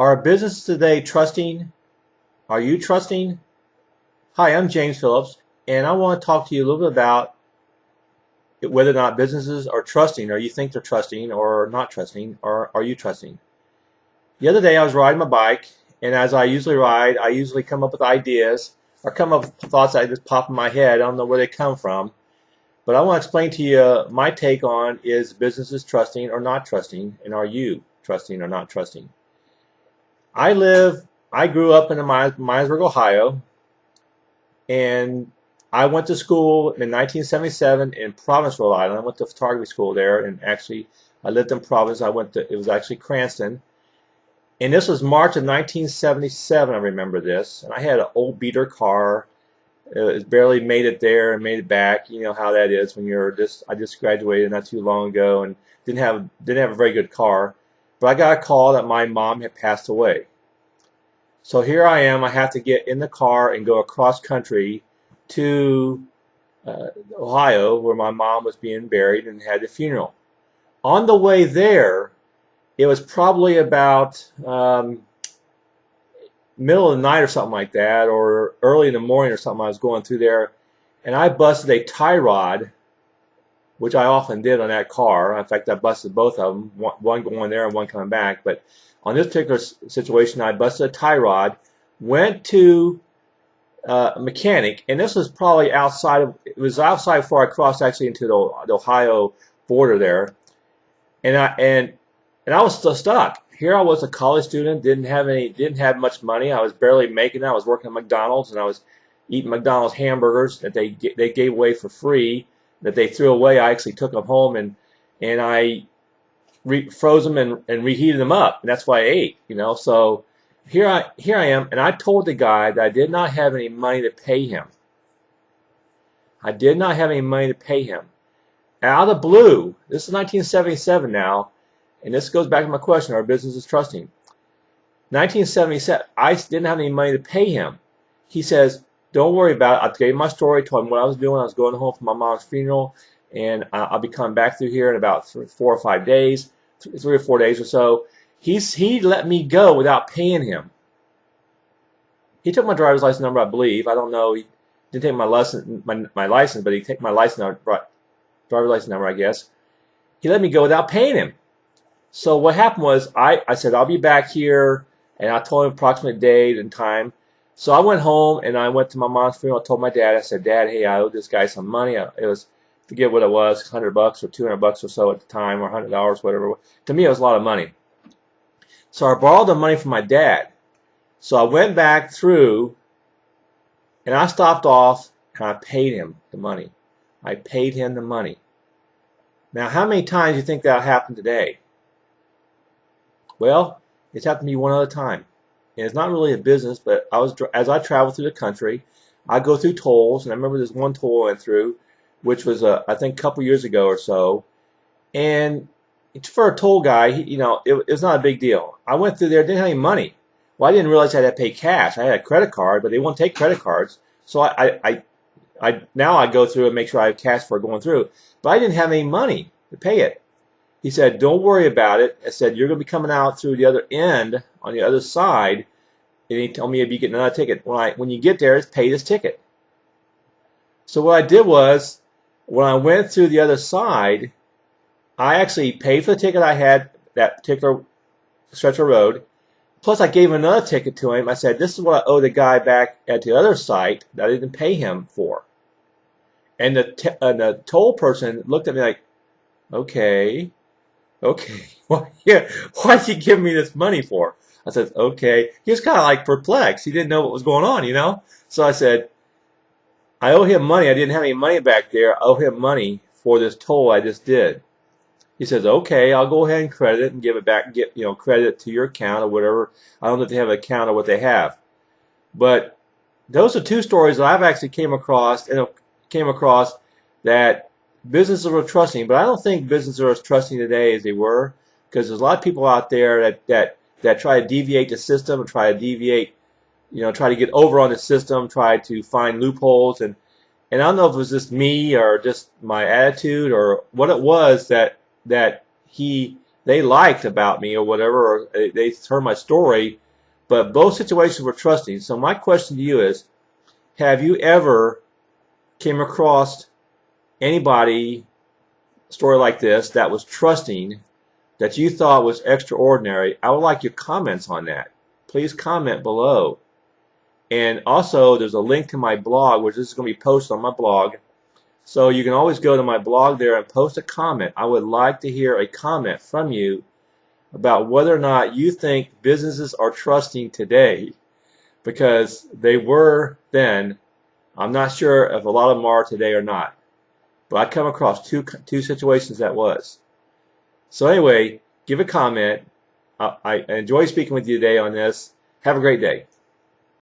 Are businesses today trusting? Are you trusting? Hi, I'm James Phillips, and I want to talk to you a little bit about whether or not businesses are trusting, or you think they're trusting, or not trusting, or are you trusting? The other day I was riding my bike, and as I usually ride, I usually come up with ideas, or come up with thoughts that just pop in my head. I don't know where they come from, but I want to explain to you my take on is businesses trusting or not trusting, and are you trusting or not trusting? I grew up in Miamisburg, Ohio, and I went to school in 1977 in Providence, Rhode Island. I went to photography school there, and actually I lived in Providence. It was actually Cranston. And this was March of 1977, I remember this. And I had an old beater car. It barely made it there and made it back. You know how that is when I just graduated not too long ago and didn't have a very good car. But I got a call that my mom had passed away. So here I am. I have to get in the car and go across country to Ohio, where my mom was being buried and had the funeral. On the way there, it was probably about middle of the night or something like that, or early in the morning or something. I was going through there, and I busted a tie rod, which I often did on that car. In fact, I busted both of them, one going there and one coming back. But on this particular situation, I busted a tie rod, went to a mechanic, and this was probably it was outside before I crossed actually into the Ohio border there, and I was still stuck. Here I was, a college student, didn't have much money. I was barely making it. I was working at McDonald's, and I was eating McDonald's hamburgers that they gave away for free, that they threw away. I actually took them home and I froze them and reheated them up, and that's what I ate. So here I am, and I told the guy that I did not have any money to pay him. I did not have any money to pay him. Out of the blue, this is 1977 now, and this goes back to my question: are businesses trusting? 1977, I didn't have any money to pay him. He says, "Don't worry about it." I gave him my story, told him what I was doing. I was going home for my mom's funeral, and I'll be coming back through here in about 4 or 5 days, 3 or 4 days or so. He let me go without paying him. He took my driver's license number, I believe. I don't know. He didn't take my license, but he took my driver's license number, I guess. He let me go without paying him. So what happened was I said, I'll be back here, and I told him approximate date and time. So I went home, and I went to my mom's funeral. I told my dad, I said, "Dad, hey, I owe this guy some money." It was, forget what it was, $100 or $200 or so at the time, or $100, whatever. To me, it was a lot of money. So I borrowed the money from my dad. So I went back through, and I stopped off, and I paid him the money. I paid him the money. Now, how many times do you think that'll happen today? Well, it's happened to me one other time. And it's not really a business, but as I travel through the country, I go through tolls, and I remember this one toll I went through, which was I think a couple years ago or so, and for a toll guy, it was not a big deal. I went through there, didn't have any money. Well, I didn't realize I had to pay cash. I had a credit card, but they won't take credit cards, so now I go through and make sure I have cash for going through, but I didn't have any money to pay it. He said, "Don't worry about it." I said, "You're going to be coming out through the other end, on the other side." And he told me you'd be getting another ticket. When you get there, it's pay this ticket. So what I did was, when I went through the other side, I actually paid for the ticket I had, that particular stretch of road. Plus, I gave him another ticket to him. I said, "This is what I owe the guy back at the other site that I didn't pay him for." And the toll person looked at me like, "Okay. Why'd you give me this money for?" I said, "Okay." He was kind of like perplexed. He didn't know what was going on. So I said, "I owe him money. I didn't have any money back there. I owe him money for this toll I just did." He says, "Okay, I'll go ahead and credit it and give it back, credit to your account or whatever." I don't know if they have an account or what they have. But those are two stories that I've actually came across that businesses are trusting, but I don't think businesses are as trusting today as they were, because there's a lot of people out there that try to deviate the system and try to get over on the system, try to find loopholes, and I don't know if it was just me or just my attitude or what it was that he they liked about me or whatever, or they heard my story, but both situations were trusting. So my question to you is, have you ever came across anybody story like this that was trusting, that you thought was extraordinary? I would like your comments on that. Please comment below. And also, there's a link to my blog, which is going to be posted on my blog. So you can always go to my blog there and post a comment. I would like to hear a comment from you about whether or not you think businesses are trusting today, because they were then. I'm not sure if a lot of them are today or not. But I come across two situations that was. So anyway, give a comment. I enjoy speaking with you today on this. Have a great day.